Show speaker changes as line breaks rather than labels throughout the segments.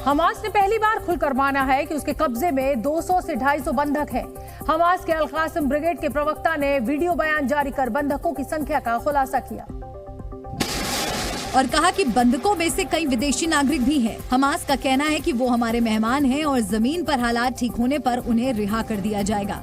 Hamas ने पहली बार खुलकर माना है कि उसके कब्जे में 200 से 250 बंधक हैं। हमास के अल-कासिम ब्रिगेड के प्रवक्ता ने वीडियो बयान जारी कर बंधकों की संख्या का खुलासा किया
और कहा कि बंधकों में से कई विदेशी नागरिक भी हैं। हमास का कहना है कि वो हमारे मेहमान हैं और जमीन पर हालात ठीक होने पर उन्हें रिहा कर दिया जाएगा।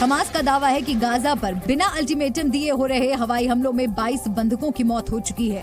हमास का दावा है कि गाजा पर बिना अल्टीमेटम दिए हो रहे हवाई हमलों में 22 बंधकों की मौत हो चुकी है।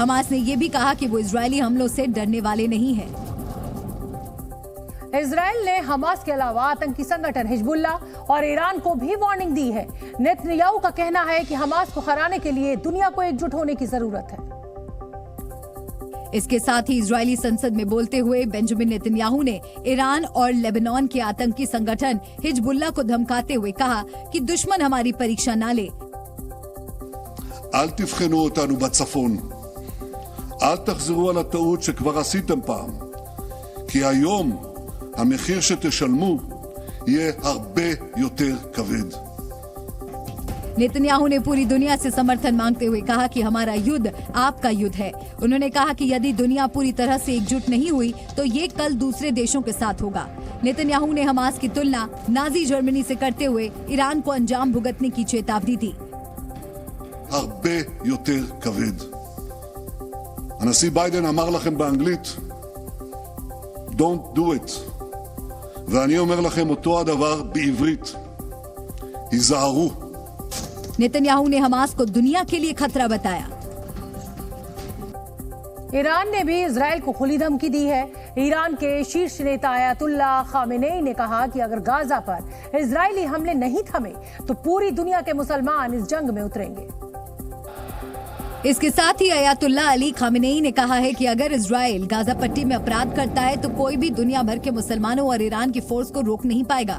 हमास ने ये भी कहा कि वो इजरायली हमलों से डरने वाले नहीं हैं।
इजराइल ने हमास के अलावा आतंकी संगठन हिजबुल्ला और ईरान को भी वार्निंग दी है। नेतन्याहू का कहना है कि हमास को हराने के लिए दुनिया को एकजुट होने की जरूरत है।
इसके साथ ही इजरायली संसद में बोलते हुए बेंजामिन नेतन्याहू ने ईरान और लेबनान के आतंकी संगठन हिजबुल्ला को धमकाते हुए कहा कि दुश्मन हमारी परीक्षा न ले।
אל תבחנו אותנו בצפון. אל תחזרו על הטעות שכבר עשיתם פעם. כי היום המחיר שתשלמו יהיה הרבה יותר כבד.
नेतन्याहू ने पूरी दुनिया से समर्थन मांगते हुए कहा कि हमारा युद्ध आपका युद्ध है। उन्होंने कहा कि यदि दुनिया पूरी तरह से एकजुट नहीं हुई तो ये कल दूसरे देशों के साथ होगा। नेतन्याहू ने हमास की तुलना नाजी जर्मनी से करते हुए ईरान को अंजाम भुगतने की चेतावनी दी।
הרבה יותר כבד. הנשיא ביידן אמר לכם באנגלית, Don't do it. ואני אומר לכם אותו הדבר בעברית. היזהרו.
नेतन्याहू ने हमास को दुनिया के लिए खतरा बताया।
ईरान ने भी इजराइल को खुली धमकी दी है। ईरान के शीर्ष नेता अयातुल्ला खामेनेई ने कहा कि अगर गाजा पर इजरायली हमले नहीं थमे तो पूरी दुनिया के मुसलमान इस जंग में उतरेंगे।
इसके साथ ही अयातुल्ला अली खामेनेई ने कहा है कि अगर इजराइल गाजा पट्टी में अपराध करता है तो कोई भी दुनिया भर के मुसलमानों और ईरान की फोर्स को रोक नहीं पाएगा।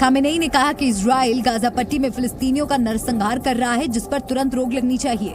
खामेनेई ने कहा कि इजराइल गाजा पट्टी में फिलिस्तीनियों का नरसंहार कर रहा है जिस पर तुरंत रोक लगनी चाहिए।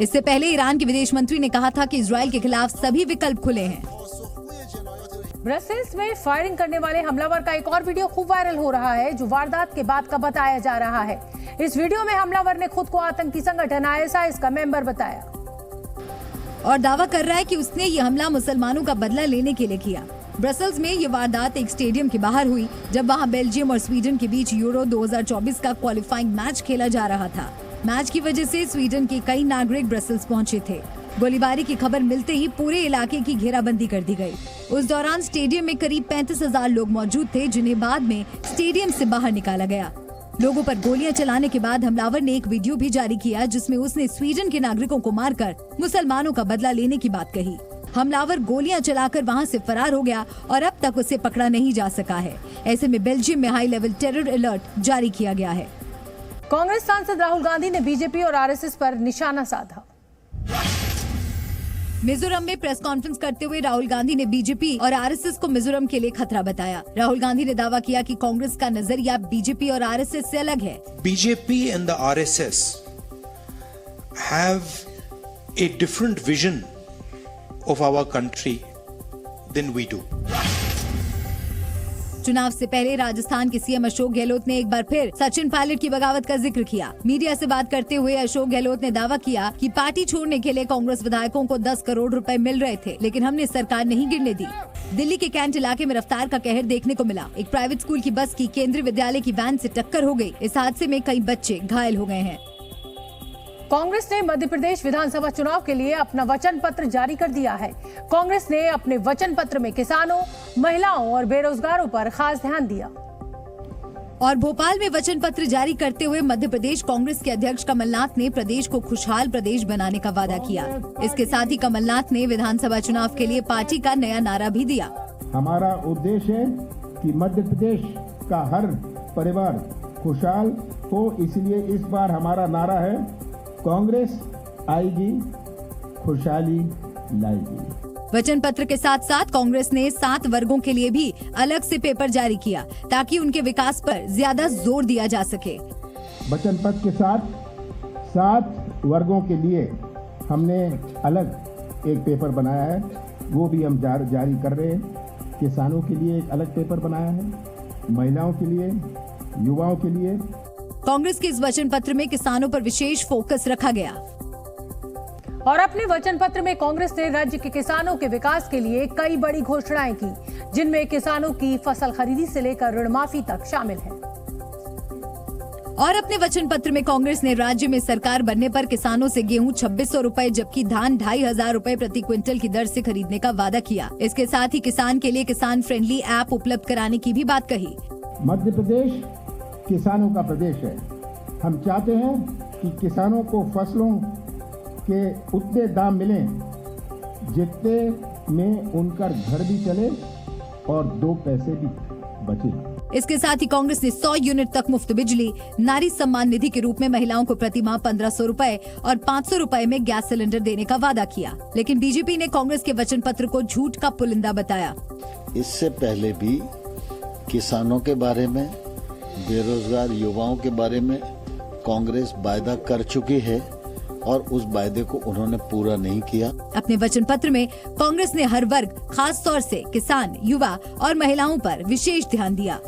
इससे पहले ईरान के विदेश मंत्री ने कहा था कि इजराइल के खिलाफ सभी विकल्प खुले हैं।
ब्रसेल्स में फायरिंग करने वाले हमलावर का एक और वीडियो खूब वायरल हो रहा है जो वारदात के बाद का बताया जा रहा है। इस वीडियो में हमलावर ने खुद को आतंकी संगठन ISIS का मेंबर बताया
और दावा कर रहा है कि उसने ये हमला मुसलमानों का बदला लेने के लिए किया। ब्रसेल्स में ये वारदात एक स्टेडियम के बाहर हुई जब वहां बेल्जियम और स्वीडन के बीच यूरो 2024 का क्वालिफाइंग मैच खेला जा रहा था। मैच की वजह से स्वीडन के कई नागरिक ब्रसेल्स पहुंचे थे। गोलीबारी की खबर मिलते ही पूरे इलाके की घेराबंदी कर दी गई। उस दौरान स्टेडियम में करीब 35,000 लोग मौजूद थे जिन्हें बाद में स्टेडियम से बाहर निकाला गया। लोगों पर गोलियां चलाने के बाद हमलावर ने एक वीडियो भी जारी किया जिसमें उसने स्वीडन के नागरिकों को मारकर मुसलमानों का बदला लेने की बात कही। हमलावर गोलियां चलाकर वहां से फरार हो गया और अब तक उसे पकड़ा नहीं जा सका है। ऐसे में बेल्जियम में हाई लेवल टेरर अलर्ट जारी किया गया है।
कांग्रेस सांसद राहुल गांधी ने बीजेपी और RSS पर निशाना साधा।
मिजोरम में प्रेस कॉन्फ्रेंस करते हुए राहुल गांधी ने बीजेपी और RSS को मिजोरम के लिए खतरा बताया। राहुल गांधी ने दावा किया कि कांग्रेस का नजरिया बीजेपी और RSS से अलग है।
BJP and the RSS have a different vision of our country than we do.
चुनाव से पहले राजस्थान के सीएम अशोक गहलोत ने एक बार फिर सचिन पायलट की बगावत का जिक्र किया। मीडिया से बात करते हुए अशोक गहलोत ने दावा किया कि पार्टी छोड़ने के लिए कांग्रेस विधायकों को 10 करोड़ रुपए मिल रहे थे लेकिन हमने सरकार नहीं गिरने दी। दिल्ली के कैंट इलाके में रफ्तार का कहर देखने को मिला। एक प्राइवेट स्कूल की बस की केंद्रीय विद्यालय की वैन से टक्कर हो गई। इस हादसे में कई बच्चे घायल हो गए हैं।
कांग्रेस ने मध्य प्रदेश विधानसभा चुनाव के लिए अपना वचन पत्र जारी कर दिया है। कांग्रेस ने अपने वचन पत्र में किसानों, महिलाओं और बेरोजगारों पर खास ध्यान दिया।
और भोपाल में वचन पत्र जारी करते हुए मध्य प्रदेश कांग्रेस के अध्यक्ष कमलनाथ ने प्रदेश को खुशहाल प्रदेश बनाने का वादा किया। इसके साथ ही कमलनाथ ने विधानसभा चुनाव के लिए पार्टी का नया नारा भी दिया।
हमारा उद्देश्य है कि मध्य प्रदेश का हर परिवार खुशहाल हो, इसलिए इस बार हमारा नारा है, कांग्रेस आएगी, खुशहाली लाएगी।
वचन पत्र के साथ साथ कांग्रेस ने 7 वर्गों के लिए भी अलग से पेपर जारी किया ताकि उनके विकास पर ज्यादा जोर दिया जा सके।
वचन पत्र के साथ 7 वर्गों के लिए हमने अलग एक पेपर बनाया है, वो भी हम जारी कर रहे हैं। किसानों के लिए एक अलग पेपर बनाया है, महिलाओं के लिए, युवाओं के लिए।
कांग्रेस के इस वचन पत्र में किसानों पर विशेष फोकस रखा गया।
और अपने वचन पत्र में कांग्रेस ने राज्य के किसानों के विकास के लिए कई बड़ी घोषणाएं की, जिनमें किसानों की फसल खरीदी से लेकर ऋण माफी तक शामिल है।
और अपने वचन पत्र में कांग्रेस ने राज्य में सरकार बनने पर किसानों से गेहूं 2600 रुपए जबकि धान 2500 रुपए प्रति क्विंटल की दर से खरीदने का वादा किया। इसके साथ ही किसान के लिए किसान फ्रेंडली ऐप उपलब्ध कराने की भी बात कही।
मध्य प्रदेश किसानों का प्रदेश है। हम चाहते हैं कि किसानों को फसलों के उतने दाम मिलें जितने में उनका घर भी चले और 2 पैसे भी बचे।
इसके साथ ही कांग्रेस ने 100 यूनिट तक मुफ्त बिजली, नारी सम्मान निधि के रूप में महिलाओं को प्रति माह 1500 रुपए और 500 रुपए में गैस सिलेंडर देने का वादा किया। लेकिन बीजेपी ने कांग्रेस के वचन पत्र को झूठ का पुलिंदा बताया।
इससे पहले भी किसानों के बारे में, बेरोजगार युवाओं के बारे में कांग्रेस वायदा कर चुकी है और उस वायदे को उन्होंने पूरा नहीं किया।
अपने वचन पत्र में कांग्रेस ने हर वर्ग, खास तौर से किसान, युवा और महिलाओं पर विशेष ध्यान दिया।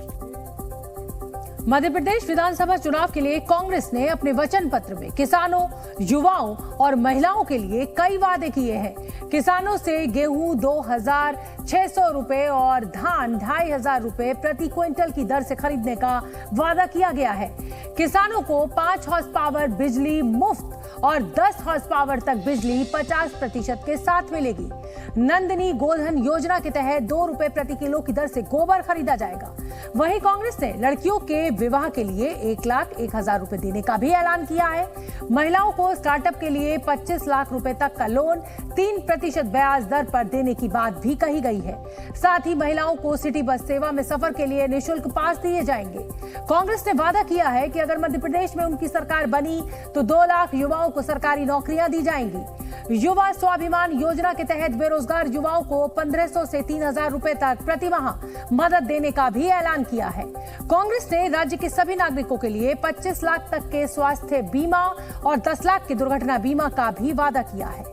मध्य प्रदेश विधानसभा चुनाव के लिए कांग्रेस ने अपने वचन पत्र में किसानों, युवाओं और महिलाओं के लिए कई वादे किए हैं। किसानों से गेहूं 2600 रुपए और धान 2500 रुपए प्रति क्विंटल की दर से खरीदने का वादा किया गया है। किसानों को 5 हॉर्स पावर बिजली मुफ्त और 10 हॉर्स पावर तक बिजली 50% के साथ मिलेगी। नंदिनी गोधन योजना के तहत 2 रुपए प्रति किलो की दर से गोबर खरीदा जाएगा। वहीं कांग्रेस ने लड़कियों के विवाह के लिए 1,01,000 रुपए देने का भी ऐलान किया है। महिलाओं को स्टार्टअप के लिए 25 लाख रुपए तक का लोन 3% ब्याज दर पर देने की बात भी कही गई है। साथ ही महिलाओं को सिटी बस सेवा में सफर के लिए निःशुल्क पास दिए जाएंगे। कांग्रेस ने वादा किया है कि अगर मध्य प्रदेश में उनकी सरकार बनी तो 2 लाख युवाओं को सरकारी नौकरियां दी जाएंगी। युवा स्वाभिमान योजना के तहत बेरोजगार युवाओं को 1500 से 3000 रुपए तक प्रति माह मदद देने का भी ऐलान किया है। कांग्रेस ने राज्य के सभी नागरिकों के लिए 25 लाख तक के स्वास्थ्य बीमा और 10 लाख के दुर्घटना बीमा का भी वादा किया है।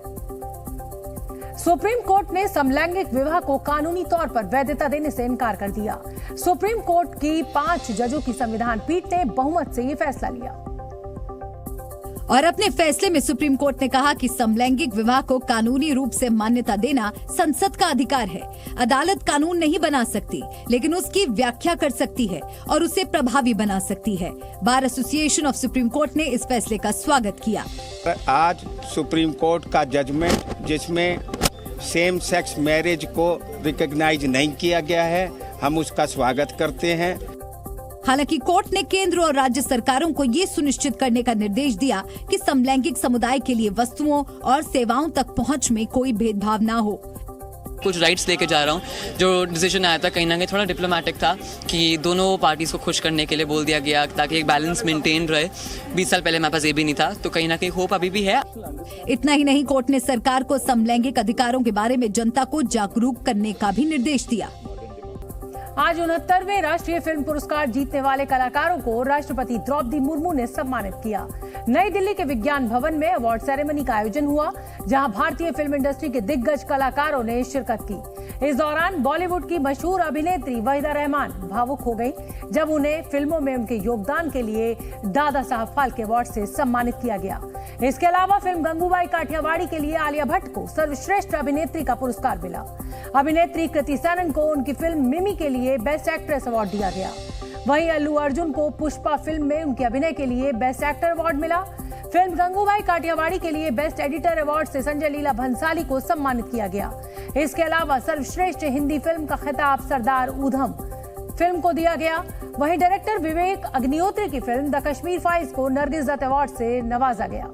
सुप्रीम कोर्ट ने समलैंगिक विवाह को कानूनी तौर पर वैधता देने से इनकार कर दिया। सुप्रीम कोर्ट की 5 जजों की संविधान पीठ ने बहुमत से ये फैसला लिया।
और अपने फैसले में सुप्रीम कोर्ट ने कहा कि समलैंगिक विवाह को कानूनी रूप से मान्यता देना संसद का अधिकार है। अदालत कानून नहीं बना सकती, लेकिन उसकी व्याख्या कर सकती है और उसे प्रभावी बना सकती है। Bar association of supreme court ने इस फैसले का स्वागत किया।
आज सुप्रीम कोर्ट का जजमेंट जिसमें सेम सेक्स मैरिज को रिकॉग्नाइज नहीं किया गया है, हम उसका स्वागत करते हैं।
हालांकि कोर्ट ने केंद्र और राज्य सरकारों को ये सुनिश्चित करने का निर्देश दिया कि समलैंगिक समुदाय के लिए वस्तुओं और सेवाओं तक पहुंच में कोई भेदभाव ना हो।
कुछ राइट्स लेके जा रहा हूँ। जो डिसीजन आया था कहीं ना कहीं थोड़ा डिप्लोमेटिक था कि दोनों पार्टीज को खुश करने के लिए बोल दिया गया ताकि एक बैलेंस मेंटेन रहे। 20 साल पहले हमारे पास ये भी नहीं था, तो कहीं ना कहीं होप अभी भी है।
इतना ही नहीं, कोर्ट ने सरकार को समलैंगिक अधिकारों के बारे में जनता को जागरूक करने का भी निर्देश दिया।
आज 69वें राष्ट्रीय फिल्म पुरस्कार जीतने वाले कलाकारों को राष्ट्रपति द्रौपदी मुर्मू ने सम्मानित किया। नई दिल्ली के विज्ञान भवन में अवार्ड सेरेमनी का आयोजन हुआ, जहां भारतीय फिल्म इंडस्ट्री के दिग्गज कलाकारों ने शिरकत की। इस दौरान बॉलीवुड की मशहूर अभिनेत्री वहीदा रहमान भावुक हो गई जब उन्हें फिल्मों में उनके योगदान के लिए दादा साहब फाल्के अवार्ड से सम्मानित किया गया। इसके अलावा फिल्म गंगूबाई काठियावाड़ी के लिए आलिया भट्ट को सर्वश्रेष्ठ अभिनेत्री का पुरस्कार मिला। अभिनेत्री कृति सैनन को उनकी फिल्म मिमी के लिए बेस्ट एक्ट्रेस अवार्ड दिया गया। वहीं अल्लू अर्जुन को पुष्पा फिल्म में उनके अभिनय के लिए बेस्ट एक्टर अवार्ड मिला। फिल्म गंगूबाई काठियावाड़ी के लिए बेस्ट एडिटर अवार्ड से संजय लीला भंसाली को सम्मानित किया गया। इसके अलावा सर्वश्रेष्ठ हिंदी फिल्म का खिताब सरदार ऊधम फिल्म को दिया गया। वहीं डायरेक्टर विवेक अग्निहोत्री की फिल्म द कश्मीर फाइल्स को नरगिस दत्त अवार्ड से नवाजा गया।